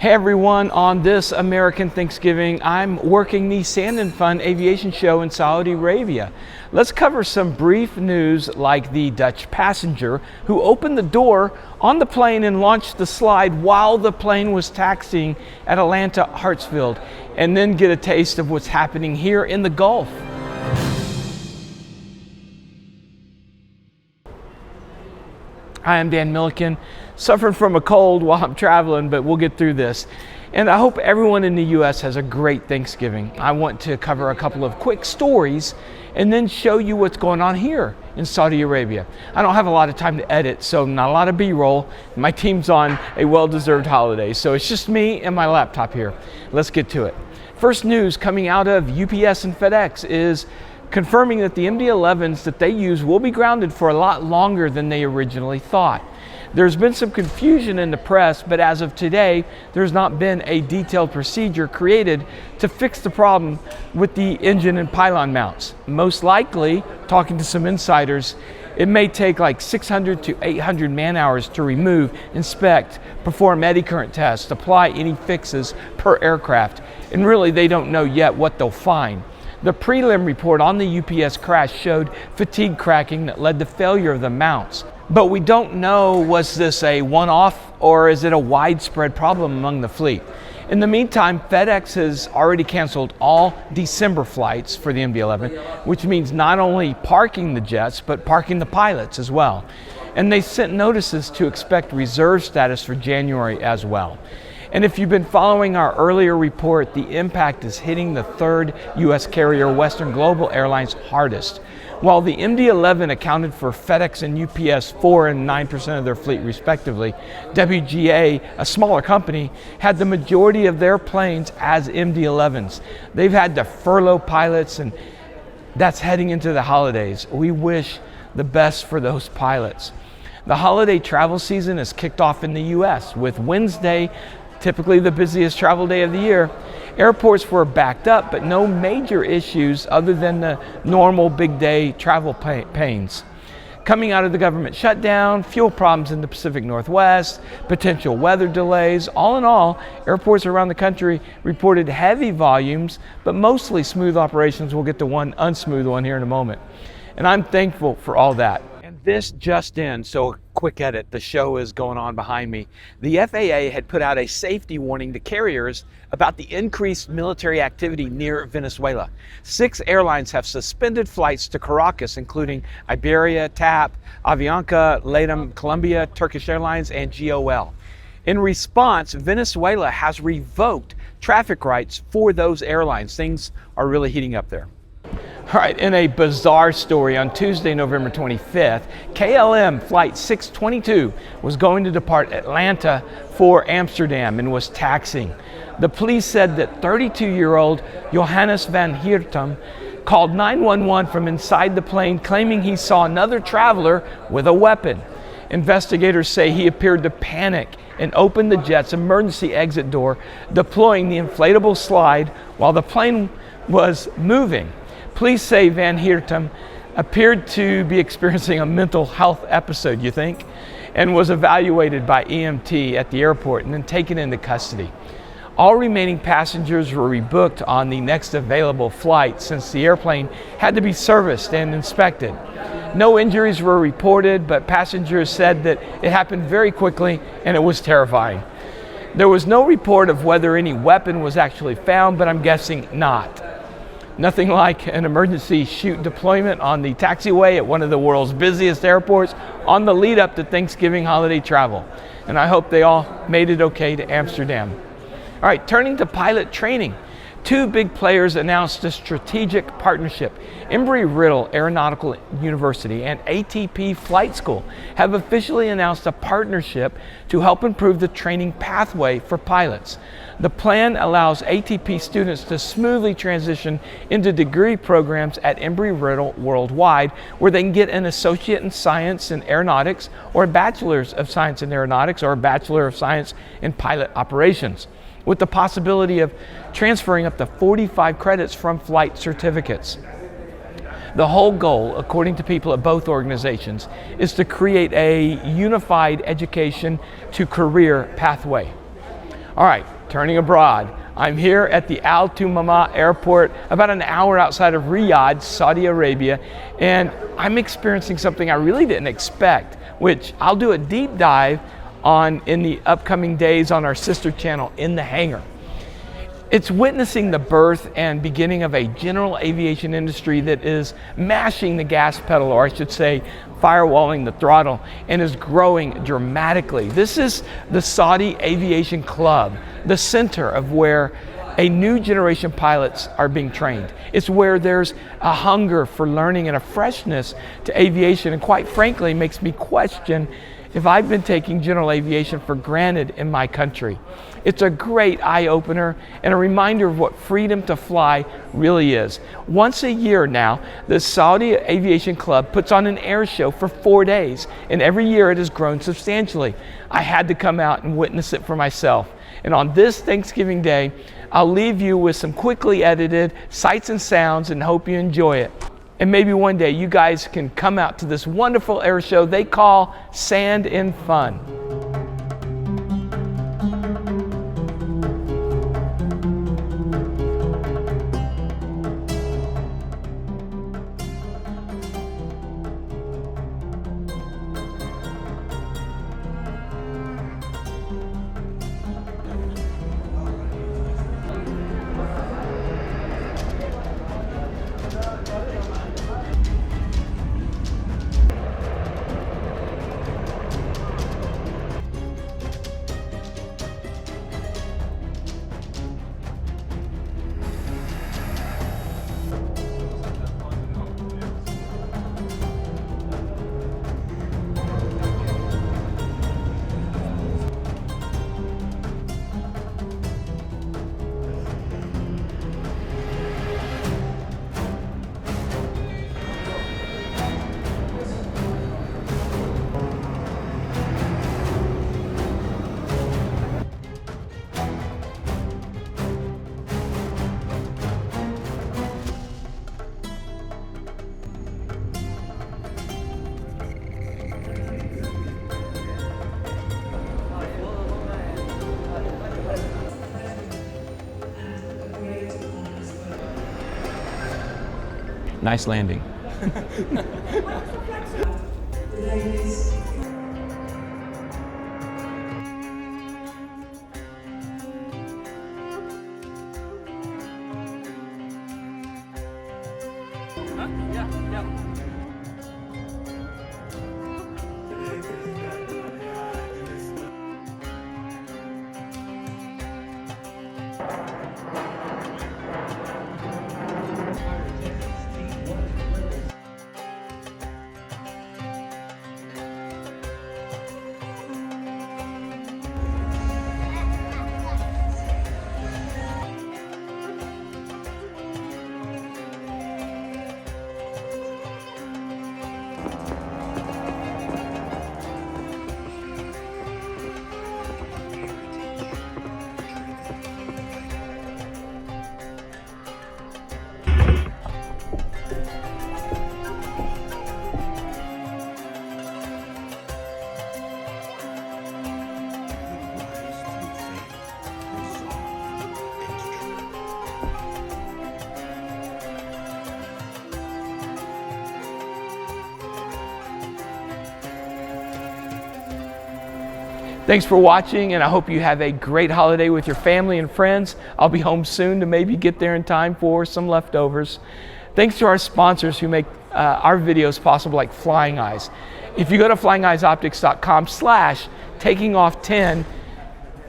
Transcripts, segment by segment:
Hey everyone, on this American Thanksgiving, I'm working the Sand and Fun aviation show in Saudi Arabia. Let's cover some brief news like the Dutch passenger who opened the door on the plane and launched the slide while the plane was taxiing at Atlanta Hartsfield, and then get a taste of what's happening here in the Gulf. Hi, I'm Dan Milliken, suffering from a cold while I'm traveling, but we'll get through this. And I hope everyone in the U.S. has a great Thanksgiving. I want to cover a couple of quick stories and then show you what's going on here in Saudi Arabia. I don't have a lot of time to edit, so not a lot of B-roll. My team's on a well-deserved holiday, so it's just me and my laptop here. Let's get to it. First news coming out of UPS and Fedex is confirming that the MD-11s that they use will be grounded for a lot longer than they originally thought. There's been some confusion in the press, but as of today, there's not been a detailed procedure created to fix the problem with the engine and pylon mounts. Most likely, talking to some insiders, it may take like 600 to 800 man-hours to remove, inspect, perform eddy current tests, apply any fixes per aircraft, and really they don't know yet what they'll find. The prelim report on the UPS crash showed fatigue cracking that led to failure of the mounts. But we don't know, was this a one-off or is it a widespread problem among the fleet? In the meantime, FedEx has already canceled all December flights for the MD-11, which means not only parking the jets, but parking the pilots as well. And they sent notices to expect reserve status for January as well. And if you've been following our earlier report, the impact is hitting the third U.S. carrier, Western Global Airlines, hardest. While the MD-11 accounted for FedEx and UPS 4% and 9% of their fleet respectively, WGA, a smaller company, had the majority of their planes as MD-11s. They've had to furlough pilots, and that's heading into the holidays. We wish the best for those pilots. The holiday travel season is kicked off in the U.S. with Wednesday, typically the busiest travel day of the year. Airports were backed up, but no major issues other than the normal big day travel pains. Coming out of the government shutdown, fuel problems in the Pacific Northwest, potential weather delays, all in all, airports around the country reported heavy volumes, but mostly smooth operations. We'll get to one unsmooth one here in a moment. And I'm thankful for all that. And this just in, so a quick edit, the show is going on behind me. The FAA had put out a safety warning to carriers about the increased military activity near Venezuela. 6 airlines have suspended flights to Caracas, including Iberia, TAP, Avianca, LATAM, Colombia, Turkish Airlines, and GOL. In response, Venezuela has revoked traffic rights for those airlines. Things are really heating up there. All right, in a bizarre story, on Tuesday, November 25th, KLM Flight 622 was going to depart Atlanta for Amsterdam and was taxiing. The police said that 32-year-old Johannes van Heertem called 911 from inside the plane, claiming he saw another traveler with a weapon. Investigators say he appeared to panic and opened the jet's emergency exit door, deploying the inflatable slide while the plane was moving. Police say Van Heertem appeared to be experiencing a mental health episode, you think, and was evaluated by EMT at the airport and then taken into custody. All remaining passengers were rebooked on the next available flight since the airplane had to be serviced and inspected. No injuries were reported, but passengers said that it happened very quickly and it was terrifying. There was no report of whether any weapon was actually found, but I'm guessing not. Nothing like an emergency chute deployment on the taxiway at one of the world's busiest airports on the lead up to Thanksgiving holiday travel. And I hope they all made it okay to Amsterdam. All right, turning to pilot training. 2 big players announced a strategic partnership. Embry-Riddle Aeronautical University and ATP Flight School have officially announced a partnership to help improve the training pathway for pilots. The plan allows ATP students to smoothly transition into degree programs at Embry-Riddle worldwide, where they can get an Associate in Science in Aeronautics, or a Bachelor's of Science in Aeronautics, or a Bachelor of Science in Pilot Operations, with the possibility of transferring up to 45 credits from flight certificates. The whole goal, according to people at both organizations, is to create a unified education to career pathway. All right, turning abroad. I'm here at the Al Tumama airport, about an hour outside of Riyadh, Saudi Arabia, and I'm experiencing something I really didn't expect, which I'll do a deep dive on in the upcoming days on our sister channel, In the Hangar. It's witnessing the birth and beginning of a general aviation industry that is mashing the gas pedal, or I should say firewalling the throttle, and is growing dramatically. This is the Saudi Aviation Club, the center of where a new generation pilots are being trained. It's where there's a hunger for learning and a freshness to aviation, and quite frankly makes me question if I've been taking general aviation for granted in my country. It's a great eye-opener and a reminder of what freedom to fly really is. Once a year now, the Saudi Aviation Club puts on an air show for 4 days, and every year it has grown substantially. I had to come out and witness it for myself. And on this Thanksgiving Day, I'll leave you with some quickly edited sights and sounds and hope you enjoy it. And maybe one day you guys can come out to this wonderful air show they call Sand and Fun. Nice landing. Thanks for watching, and I hope you have a great holiday with your family and friends. I'll be home soon to maybe get there in time for some leftovers. Thanks to our sponsors who make our videos possible, like Flying Eyes. If you go to flyingeyesoptics.com/takingoff10,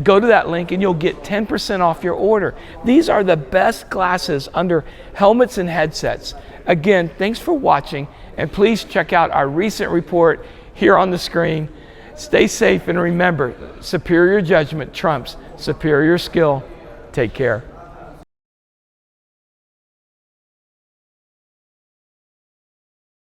go to that link and you'll get 10% off your order. These are the best glasses under helmets and headsets. Again, thanks for watching, and please check out our recent report here on the screen. Stay safe, and remember, superior judgment trumps superior skill. Take care.